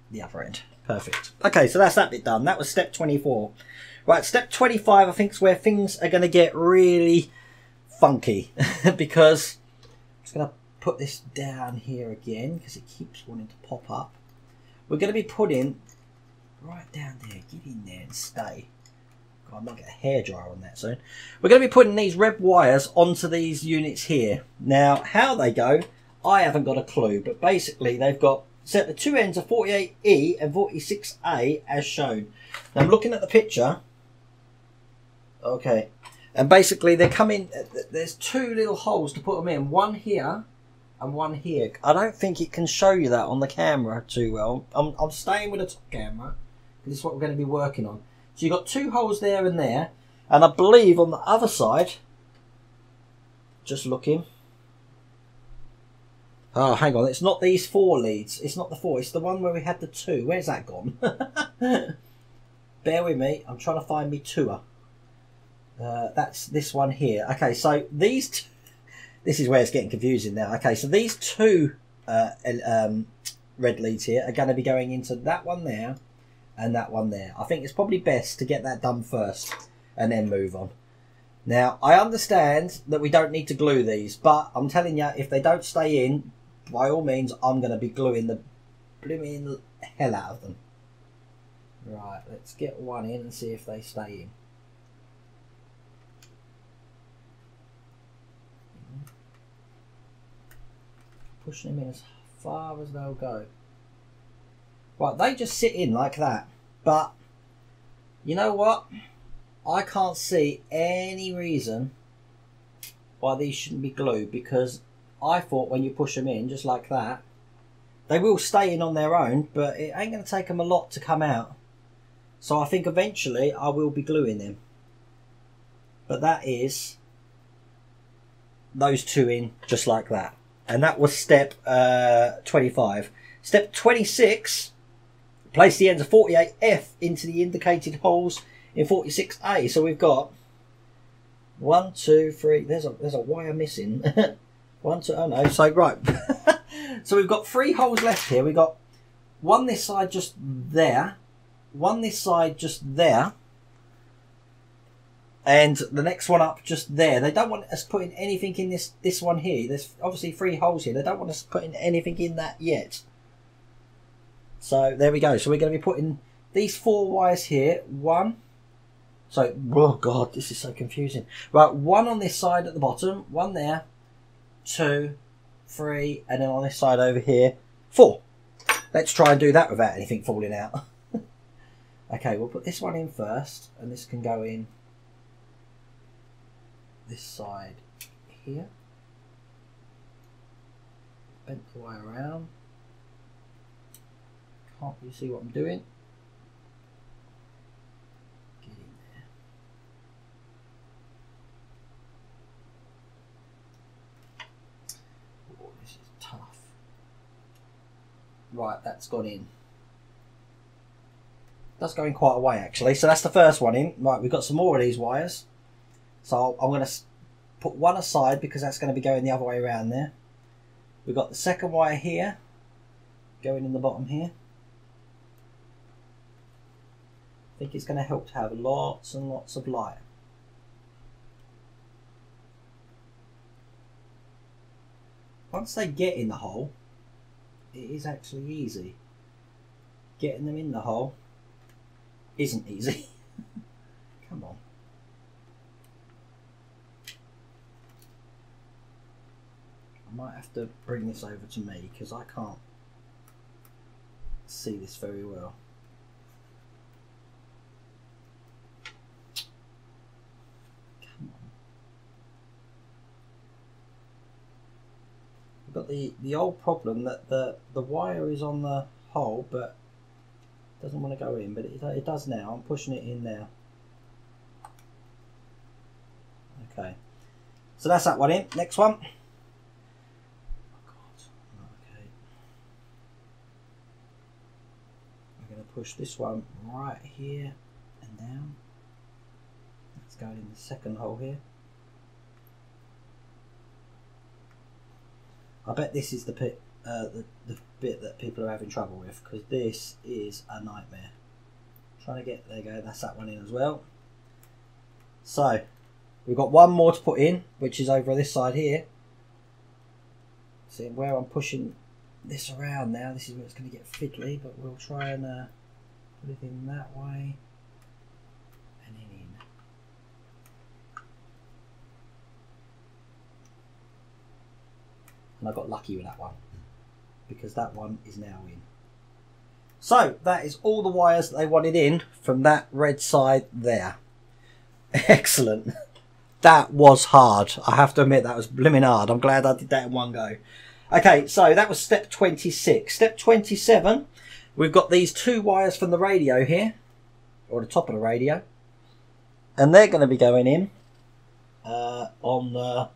The other end. Perfect. Okay, so that's that bit done. That was step 24. Right, step 25 I think is where things are going to get really funky. Because I'm just going to put this down here again because it keeps wanting to pop up. We're going to be putting... right down there, get in there and stay. God, I might get a hairdryer on that soon. We're going to be putting these red wires onto these units here. Now, how they go, I haven't got a clue. But basically, they've got set the two ends of 48E and 46A as shown. Now, I'm looking at the picture. Okay. And basically, they're coming... there's two little holes to put them in. One here and one here. I don't think it can show you that on the camera too well. I'm staying with the top camera. This is what we're going to be working on. So you've got 2 holes there and there. And I believe on the other side, just looking. Oh, hang on. It's not these 4 leads. It's not the 4. It's the one where we had the 2. Where's that gone? Bear with me. I'm trying to find me 2er. That's this one here. Okay, so these... This is where it's getting confusing now. Okay, so these 2 red leads here are going to be going into that one there and that one there. I think it's probably best to get that done first and then move on. Now, I understand that we don't need to glue these, but I'm telling you, if they don't stay in, by all means, I'm going to be gluing the blooming hell out of them. Right, let's get one in and see if they stay in. Pushing them in as far as they'll go. Right, they just sit in like that. But, you know what? I can't see any reason why these shouldn't be glued, because I thought when you push them in just like that, they will stay in on their own, but it ain't going to take them a lot to come out. So I think eventually I will be gluing them. But that is those 2 in just like that. And that was step 25. Step 26, place the ends of 48F into the indicated holes in 46A. So we've got 1, 2, 3. There's a wire missing. 1, 2. Oh no. So right. So we've got 3 holes left here. We've got one this side just there, one this side just there, and the next one up just there. They don't want us putting anything in this one here. There's obviously 3 holes here. They don't want us putting anything in that yet. So there we go. So we're going to be putting these 4 wires here. 1. So, oh God, this is so confusing. Right, 1 on this side at the bottom, 1 there, 2, 3, and then on this side over here, 4. Let's try and do that without anything falling out. Okay, we'll put this one in first, and this can go in this side here. Bent the wire around. Can't you see what I'm doing? Get in there. Oh, this is tough. Right, that's gone in. That's going quite a way actually. So that's the first one in. Right, we've got some more of these wires. So I'm going to put one aside because that's going to be going the other way around there. We've got the second wire here, going in the bottom here. I think it's going to help to have lots and lots of light. Once they get in the hole, it is actually easy. Getting them in the hole isn't easy. Come on. I might have to bring this over to me because I can't see this very well. Come on. We've got the old problem that the wire is on the hole but doesn't want to go in, but it does now. I'm pushing it in now. Okay, so that's that one in. Next one. Push this one right here and down. Let's go in the second hole here. I bet this is the bit that people are having trouble with, because this is a nightmare. Trying to get, there you go, that's that one in as well. So we've got one more to put in, which is over this side here. See where I'm pushing this around now, this is where it's going to get fiddly, but we'll try and put it in that way and then in. And I got lucky with that one because that one is now in. So that is all the wires that they wanted in from that red side there. Excellent. That was hard. I have to admit that was blimmin' hard. I'm glad I did that in one go. Okay, so that was step 26. Step 27. We've got these 2 wires from the radio here. or the top of the radio, and they're going to be going in on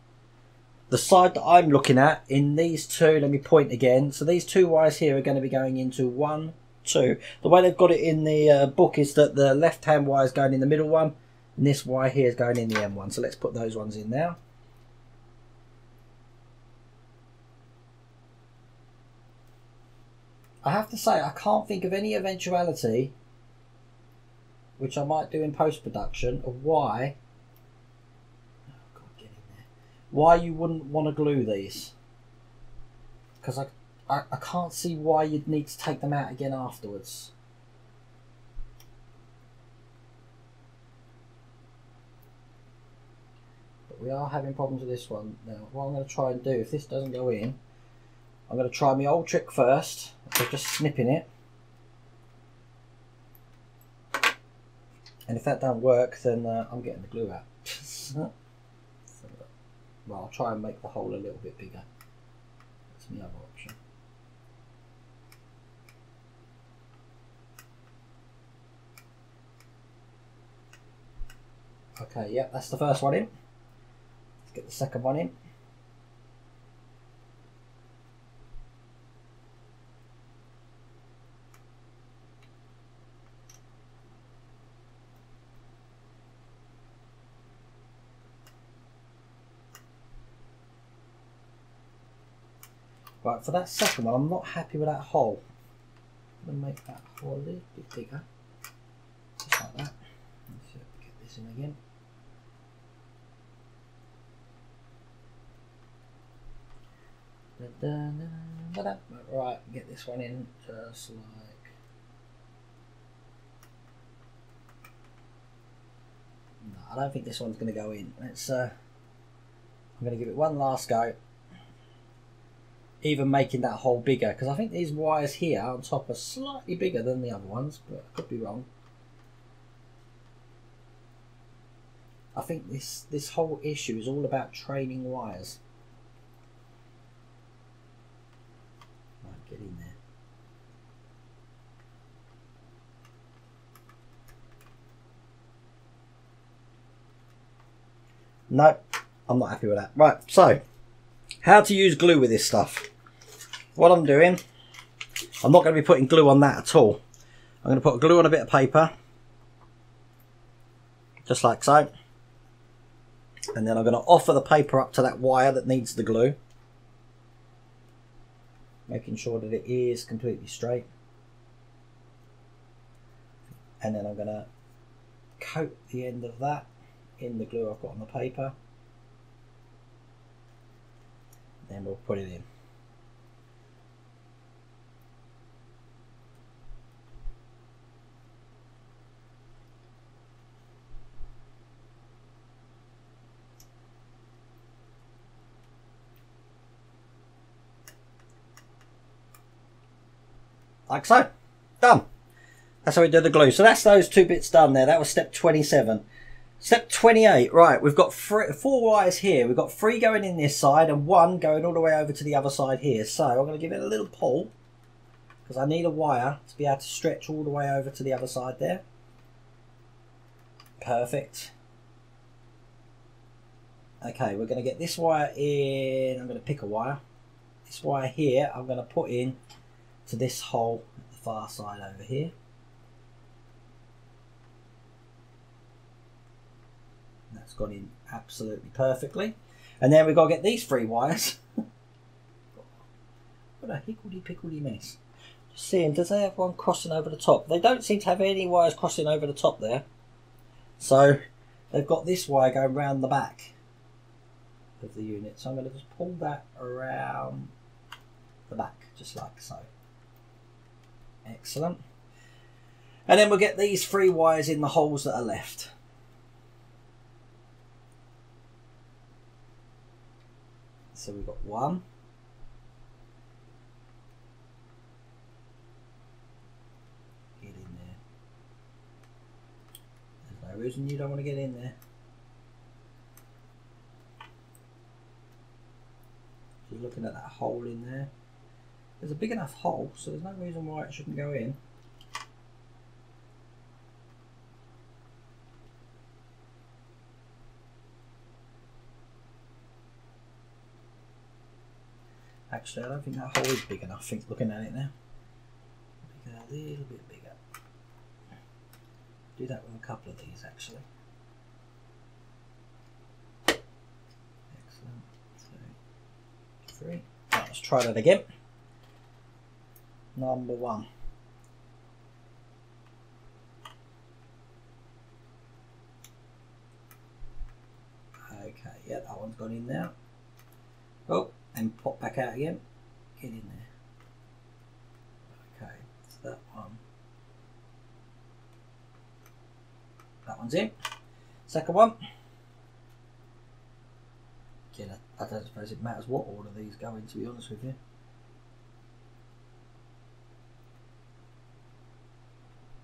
the side that I'm looking at in these two. Let me point again. So these two wires here are going to be going into 1, 2. The way they've got it in the book is that the left hand wire is going in the middle one, and this wire here is going in the M1. So let's put those ones in now. I have to say, I can't think of any eventuality, which I might do in post-production, of why, oh God, get in there, why you wouldn't want to glue these. Because I can't see why you'd need to take them out again afterwards. But we are having problems with this one. Now, what I'm going to try and do, if this doesn't go in, I'm going to try my old trick first, of just snipping it. And if that don't work, then I'm getting the glue out. Well, I'll try and make the hole a little bit bigger. That's my other option. Okay, yeah, that's the first one in. Let's get the second one in. Right, for that second one, I'm not happy with that hole. I'm going to make that hole a little bit bigger. Just like that. Let's see if we get this in again. Right, get this one in just like... No, I don't think this one's going to go in. Let's, I'm going to give it one last go. Even making that hole bigger, because I think these wires here on top are slightly bigger than the other ones, but I could be wrong. I think this whole issue is all about training wires. Right, get in there. No, I'm not happy with that. Right, so how to use glue with this stuff. What I'm doing, I'm not going to be putting glue on that at all. I'm going to put glue on a bit of paper, just like so. And then I'm going to offer the paper up to that wire that needs the glue, making sure that it is completely straight. And then I'm going to coat the end of that in the glue I've got on the paper. Then we'll put it in. Like so. Done. That's how we do the glue. So that's those two bits done there. That was step 27. Step 28. Right, we've got 4 wires here. We've got 3 going in this side and 1 going all the way over to the other side here. So I'm going to give it a little pull, because I need a wire to be able to stretch all the way over to the other side there. Perfect. Okay, we're going to get this wire in. I'm going to pick a wire. This wire here I'm going to put in to this hole at the far side over here. And that's gone in absolutely perfectly. And then we've got to get these 3 wires. What a hickledy-pickledy mess. Just seeing, does they have one crossing over the top? They don't seem to have any wires crossing over the top there. So they've got this wire going round the back of the unit. So I'm going to just pull that around the back, just like so. Excellent. And then we'll get these 3 wires in the holes that are left. So we've got 1. Get in there. There's no reason you don't want to get in there. Just looking at that hole in there. There's a big enough hole, so there's no reason why it shouldn't go in. Actually, I don't think that hole is big enough. I think looking at it now. Make it a little bit bigger. Do that with a couple of these actually. Excellent. 2, 3. Right, let's try that again. Number 1. Okay, yeah, that one's gone in now. Oh, and pop back out again. Get in there. Okay, so that one. That one's in. Second one. Again, I don't suppose it matters what order these go in, to be honest with you.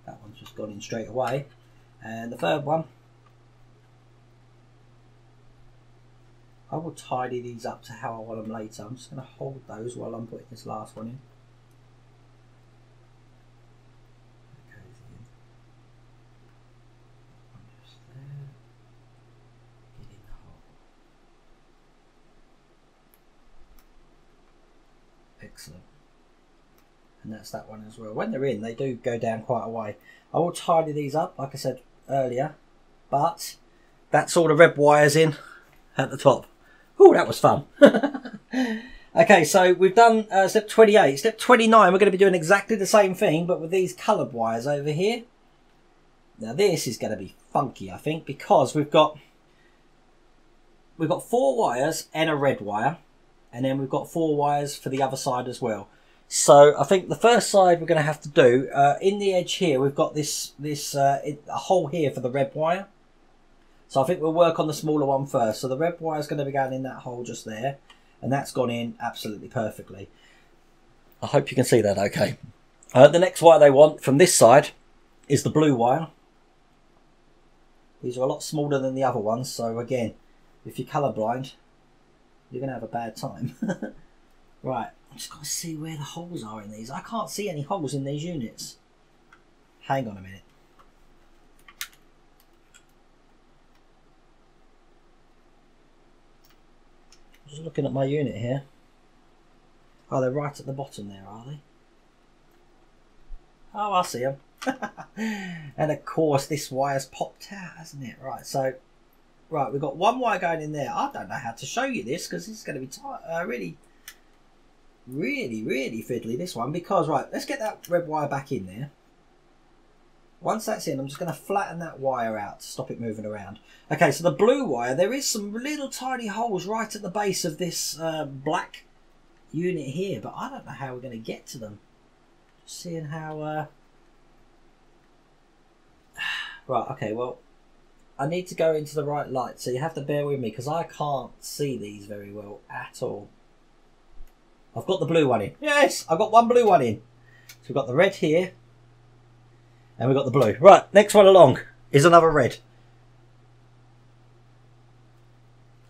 That one's just gone in straight away. And the third one. I will tidy these up to how I want them later. I'm just going to hold those while I'm putting this last one in. Okay, just there. Get in the hole. Excellent. And that's that one as well. When they're in, they do go down quite a way. I will tidy these up, like I said earlier, but that's all the red wires in at the top. Oh, that was fun. Okay, so we've done step 28. Step 29, we're going to be doing exactly the same thing, but with these coloured wires over here. Now this is going to be funky, I think, because we've got 4 wires and a red wire, and then we've got 4 wires for the other side as well. So I think the first side we're going to have to do, in the edge here, we've got a hole here for the red wire. So I think we'll work on the smaller one first. So the red wire is going to be going in that hole just there. And that's gone in absolutely perfectly. I hope you can see that okay. The next wire they want from this side is the blue wire. These are a lot smaller than the other ones. So again, if you're colourblind, you're going to have a bad time. Right, I'm just got to see where the holes are in these. I can't see any holes in these units. Hang on a minute. Just looking at my unit here. Oh, they're right at the bottom there, are they? Oh, I see them. And of course, this wire's popped out, hasn't it? Right, so, right, we've got one wire going in there. I don't know how to show you this because this is going to be really fiddly, this one. Because, right, let's get that red wire back in there. Once that's in, I'm just going to flatten that wire out to stop it moving around. Okay, so the blue wire, there is some little tiny holes right at the base of this black unit here, but I don't know how we're going to get to them. Just seeing how... Right, okay, well, I need to go into the right light, so you have to bear with me because I can't see these very well at all. I've got the blue one in. Yes, I've got one blue one in. So we've got the red here. And we've got the blue. Right, next one along is another red.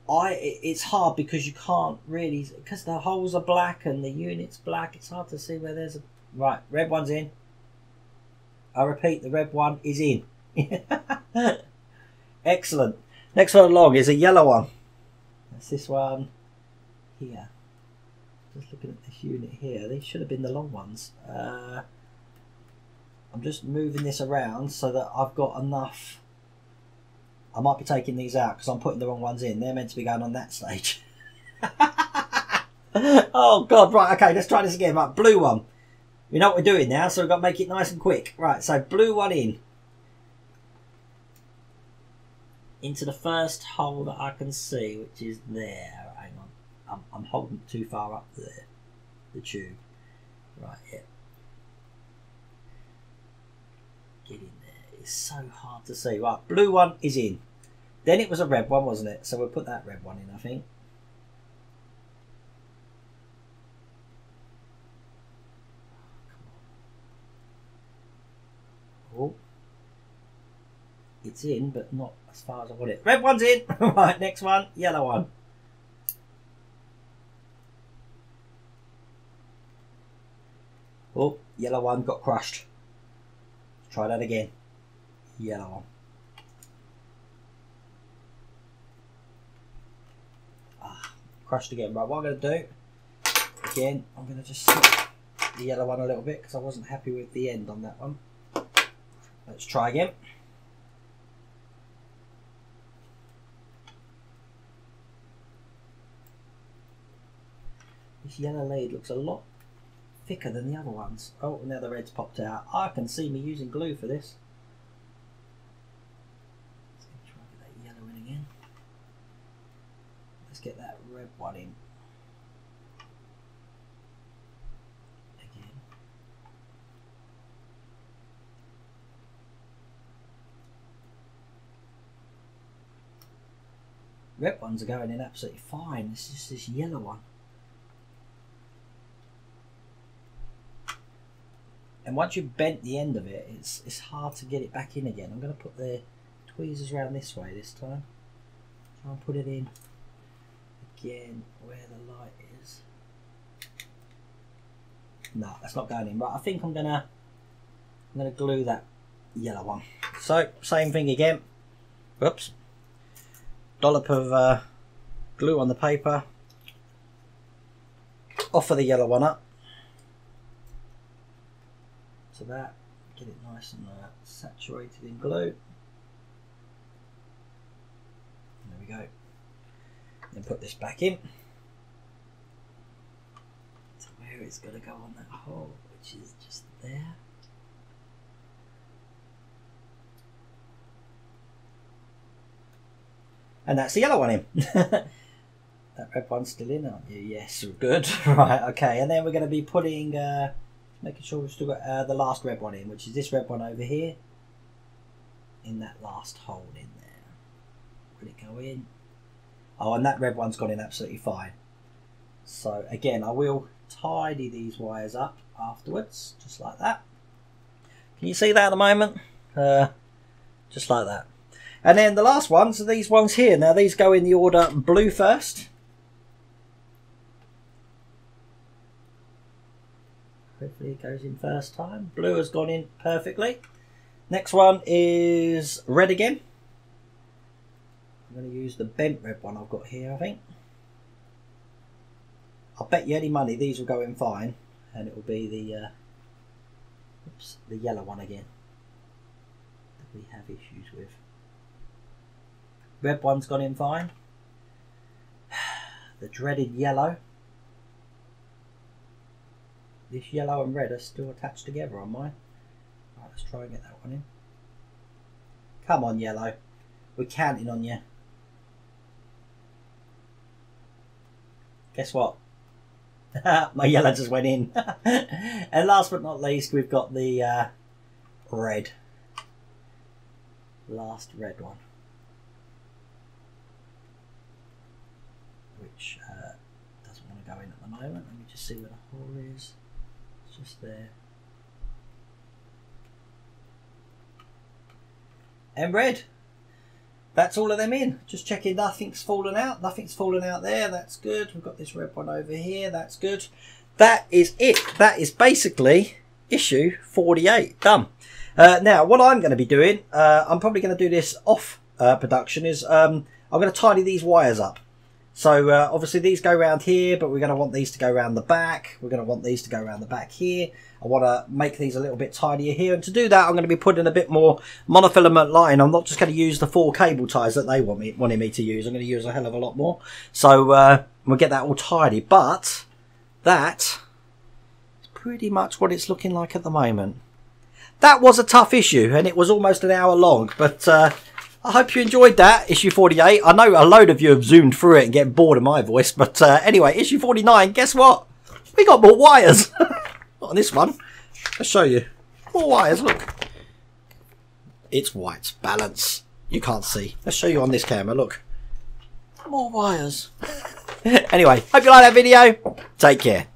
It's hard because you can't really... Because the holes are black and the unit's black. It's hard to see where there's a... Right, red one's in. I repeat, the red one is in. Excellent. Next one along is a yellow one. That's this one here. Just looking at this unit here. These should have been the long ones. I'm just moving this around so that I've got enough. I might be taking these out because I'm putting the wrong ones in. They're meant to be going on that stage. Oh God, right, okay, let's try this again. Right, blue one. We know what we're doing now, so we've got to make it nice and quick. Right, so blue one in. Into the first hole that I can see, which is there. Hang on. I'm holding too far up there. The tube. Right, yeah. Get in there. It's so hard to see. Right, blue one is in. Then it was a red one, wasn't it? So we'll put that red one in, I think. Oh. It's in, but not as far as I want it. Red one's in. Right, next one. Yellow one. Oh, yellow one got crushed. Let's try that again. Yellow one. Crushed again. Right, what I'm going to do Again, I'm going to just set the yellow one a little bit because I wasn't happy with the end on that one. Let's try again. This yellow lead looks a lot thicker than the other ones. Oh, now the red's popped out. I can see me using glue for this. Let's try that yellow in again. Let's get that red one in. Again. Red ones are going in absolutely fine. It's just this yellow one. And once you've bent the end of it, it's hard to get it back in again. I'm going to put the tweezers around this way this time. Try and put it in again where the light is. No, that's not going in. Right, I think I'm gonna glue that yellow one. So same thing again. Whoops. Dollop of glue on the paper. Offer the yellow one up. To that, get it nice and saturated in glue. There we go. Then put this back in. So where it's going to go on that hole, which is just there. And that's the yellow one in. That red one's still in, aren't you? Yes, good. Right, okay. And then we're going to be putting making sure we've still got the last red one in, which is this red one over here, in that last hole in there. Will it go in? Oh, and that red one's gone in absolutely fine. So again, I will tidy these wires up afterwards, just like that. Can you see that at the moment? Just like that. And then the last ones are these ones here. Now these go in the order blue first. Hopefully it goes in first time. Blue has gone in perfectly. Next one is red again. I'm going to use the bent red one I've got here, I think. I'll bet you any money these will go in fine. And it will be the yellow one again that we have issues with. Red one's gone in fine. The dreaded yellow. This yellow and red are still attached together on mine. Right, let's try and get that one in. Come on, yellow. We're counting on you. Guess what? My yellow just went in. And last but not least, we've got the red. Last red one. Which doesn't want to go in at the moment. Let me just see where the hole is. It's just there. And red. That's all of them in. Just checking nothing's fallen out. Nothing's fallen out there. That's good. We've got this red one over here. That's good. That is it. That is basically issue 48. Done. Now, what I'm going to be doing, I'm probably going to do this off production, is I'm going to tidy these wires up. So obviously these go around here, but we're going to want these to go around the back. We're going to want these to go around the back here. I want to make these a little bit tidier here. And to do that, I'm going to be putting a bit more monofilament line. I'm not just going to use the 4 cable ties that they wanted me to use. I'm going to use a hell of a lot more. So we'll get that all tidy. But that is pretty much what it's looking like at the moment. That was a tough issue, and it was almost an hour long. But I hope you enjoyed that, issue 48. I know a load of you have zoomed through it and get bored of my voice. But anyway, issue 49, guess what? We got more wires. Not on this one. Let's show you. More wires, look. It's white. Balance. You can't see. Let's show you on this camera, look. More wires. Anyway, hope you like that video. Take care.